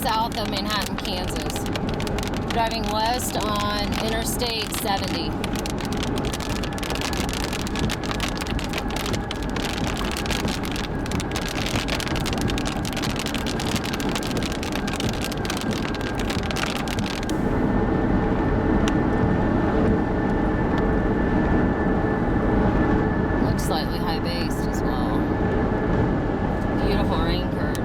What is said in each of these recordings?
south of Manhattan, Kansas. Driving west on Interstate 70. Looks slightly high-based as well. Beautiful rain curtains.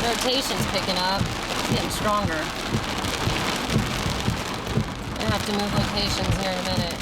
Rotation's picking up. It's getting stronger. Gonna have to move locations here in a minute.